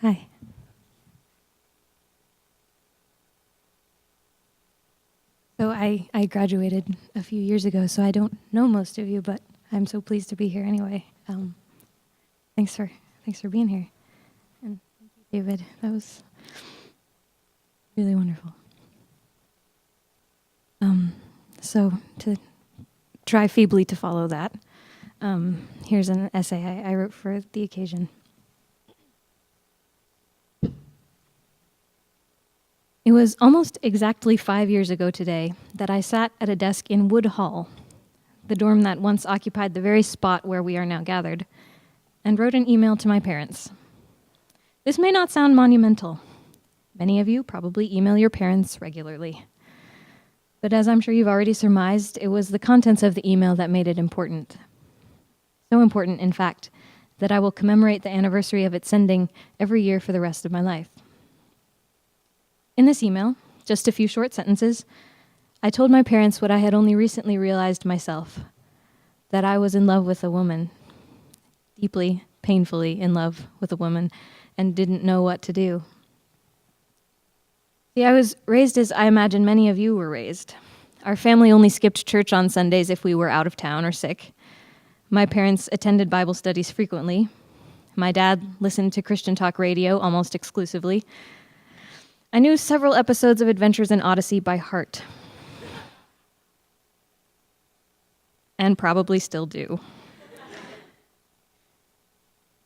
Hi. So I graduated a few years ago, so I don't know most of you, but I'm so pleased to be here anyway. Thanks for being here. And thank you, David. That was really wonderful. So to try feebly to follow that, here's an essay I wrote for the occasion. It was almost exactly 5 years ago today that I sat at a desk in Wood Hall, the dorm that once occupied the very spot where we are now gathered, and wrote an email to my parents. This may not sound monumental. Many of you probably email your parents regularly. But as I'm sure you've already surmised, it was the contents of the email that made it important. So important, in fact, that I will commemorate the anniversary of its sending every year for the rest of my life. In this email, just a few short sentences, I told my parents what I had only recently realized myself, that I was in love with a woman, deeply, painfully in love with a woman, and didn't know what to do. See, I was raised as I imagine many of you were raised. Our family only skipped church on Sundays if we were out of town or sick. My parents attended Bible studies frequently. My dad listened to Christian talk radio almost exclusively. I knew several episodes of Adventures in Odyssey by heart. And probably still do.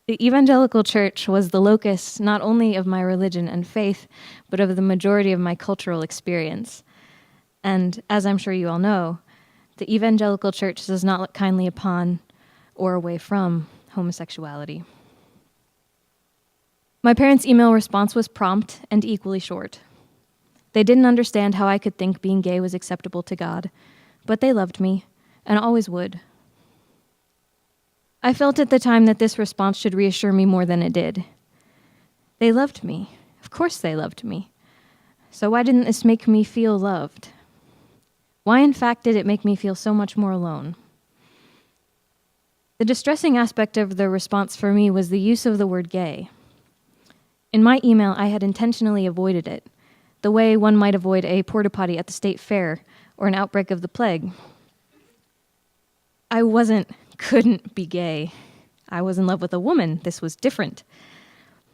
The evangelical church was the locus not only of my religion and faith, but of the majority of my cultural experience. And as I'm sure you all know, the evangelical church does not look kindly upon or away from homosexuality. My parents' email response was prompt and equally short. They didn't understand how I could think being gay was acceptable to God, but they loved me and always would. I felt at the time that this response should reassure me more than it did. They loved me. Of course they loved me. So why didn't this make me feel loved? Why, in fact, did it make me feel so much more alone? The distressing aspect of the response for me was the use of the word gay. In my email, I had intentionally avoided it, the way one might avoid a porta potty at the state fair or an outbreak of the plague. I couldn't be gay. I was in love with a woman. This was different.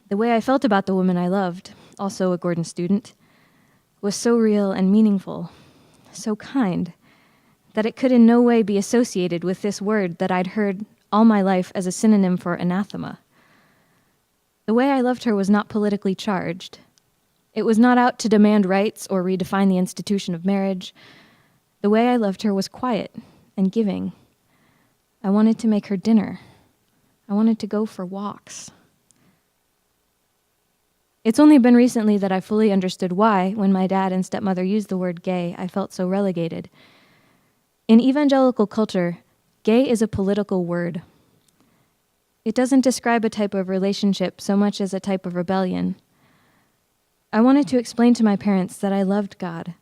The way I felt about the woman I loved, also a Gordon student, was so real and meaningful, so kind, that it could in no way be associated with this word that I'd heard all my life as a synonym for anathema. The way I loved her was not politically charged. It was not out to demand rights or redefine the institution of marriage. The way I loved her was quiet and giving. I wanted to make her dinner. I wanted to go for walks. It's only been recently that I fully understood why, when my dad and stepmother used the word gay, I felt so relegated. In evangelical culture, gay is a political word. It doesn't describe a type of relationship so much as a type of rebellion. I wanted to explain to my parents that I loved God,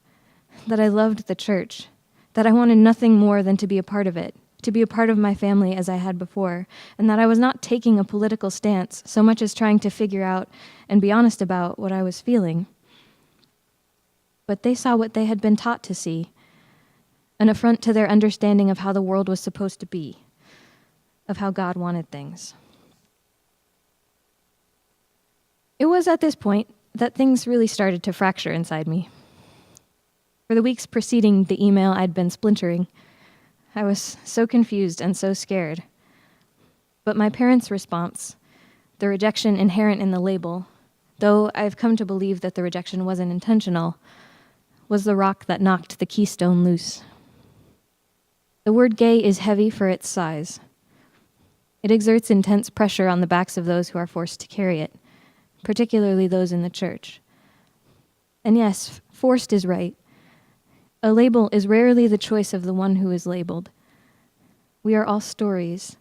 that I loved the church, that I wanted nothing more than to be a part of it, to be a part of my family as I had before, and that I was not taking a political stance so much as trying to figure out and be honest about what I was feeling. But they saw what they had been taught to see, an affront to their understanding of how the world was supposed to be, of how God wanted things. It was at this point that things really started to fracture inside me. For the weeks preceding the email, I'd been splintering. I was so confused and so scared. But my parents' response, the rejection inherent in the label, though I've come to believe that the rejection wasn't intentional, was the rock that knocked the keystone loose. The word gay is heavy for its size. It exerts intense pressure on the backs of those who are forced to carry it, particularly those in the church. And yes, forced is right. A label is rarely the choice of the one who is labeled. We are all stories.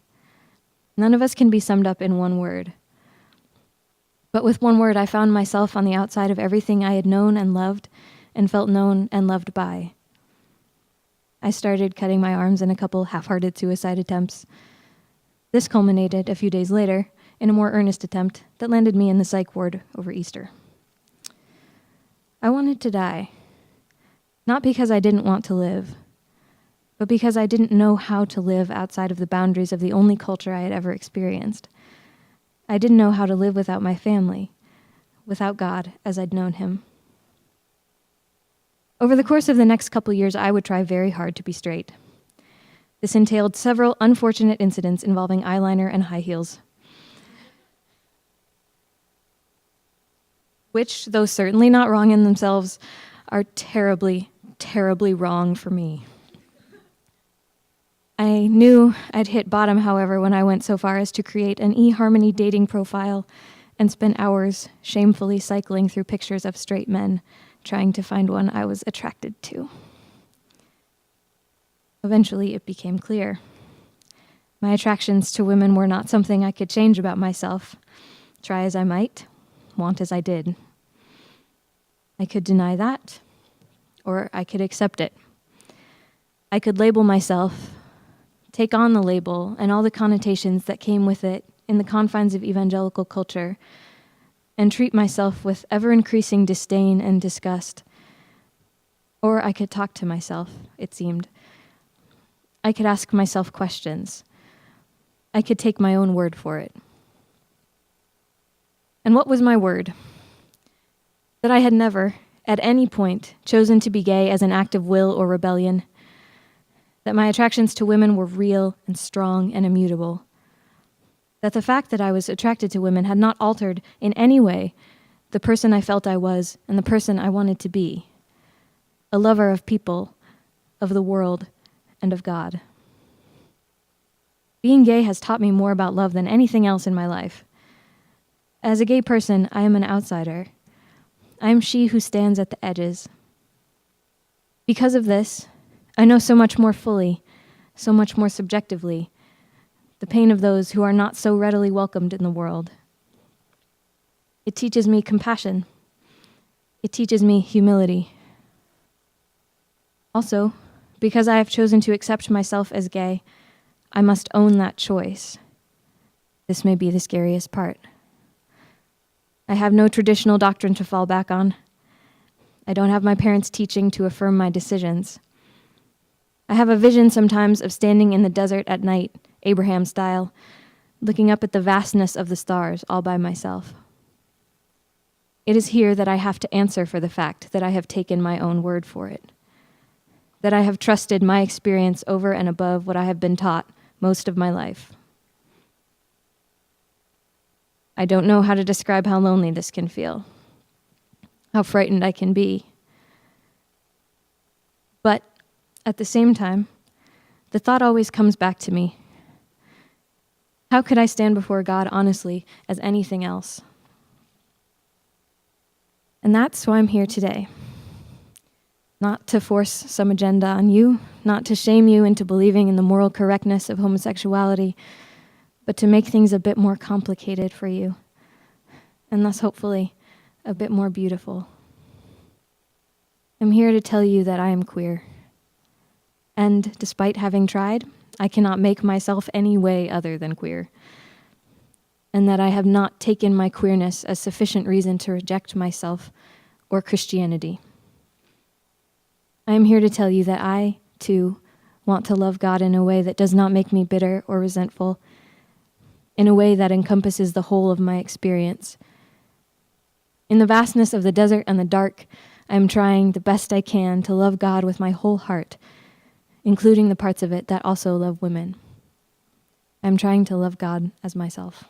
None of us can be summed up in one word. But with one word, I found myself on the outside of everything I had known and loved and felt known and loved by. I started cutting my arms in a couple half-hearted suicide attempts. This culminated, a few days later, in a more earnest attempt that landed me in the psych ward over Easter. I wanted to die, not because I didn't want to live, but because I didn't know how to live outside of the boundaries of the only culture I had ever experienced. I didn't know how to live without my family, without God as I'd known him. Over the course of the next couple years, I would try very hard to be straight. This entailed several unfortunate incidents involving eyeliner and high heels, which, though certainly not wrong in themselves, are terribly, terribly wrong for me. I knew I'd hit bottom, however, when I went so far as to create an eHarmony dating profile and spend hours shamefully cycling through pictures of straight men, trying to find one I was attracted to. Eventually, it became clear. My attractions to women were not something I could change about myself, try as I might, want as I did. I could deny that, or I could accept it. I could label myself, take on the label and all the connotations that came with it in the confines of evangelical culture, and treat myself with ever-increasing disdain and disgust. Or I could talk to myself, it seemed. I could ask myself questions. I could take my own word for it. And what was my word? That I had never, at any point, chosen to be gay as an act of will or rebellion. That my attractions to women were real and strong and immutable. That the fact that I was attracted to women had not altered in any way the person I felt I was and the person I wanted to be. A lover of people, of the world, and of God. Being gay has taught me more about love than anything else in my life. As a gay person, I am an outsider. I am she who stands at the edges. Because of this, I know so much more fully, so much more subjectively, the pain of those who are not so readily welcomed in the world. It teaches me compassion. It teaches me humility. Also, because I have chosen to accept myself as gay, I must own that choice. This may be the scariest part. I have no traditional doctrine to fall back on. I don't have my parents' teaching to affirm my decisions. I have a vision sometimes of standing in the desert at night, Abraham style, looking up at the vastness of the stars all by myself. It is here that I have to answer for the fact that I have taken my own word for it, that I have trusted my experience over and above what I have been taught most of my life. I don't know how to describe how lonely this can feel, how frightened I can be. But at the same time, the thought always comes back to me. How could I stand before God honestly as anything else? And that's why I'm here today. Not to force some agenda on you, not to shame you into believing in the moral correctness of homosexuality, but to make things a bit more complicated for you, and thus hopefully a bit more beautiful. I'm here to tell you that I am queer. And despite having tried, I cannot make myself any way other than queer. And that I have not taken my queerness as sufficient reason to reject myself or Christianity. I am here to tell you that I, too, want to love God in a way that does not make me bitter or resentful, in a way that encompasses the whole of my experience. In the vastness of the desert and the dark, I am trying the best I can to love God with my whole heart, including the parts of it that also love women. I'm trying to love God as myself.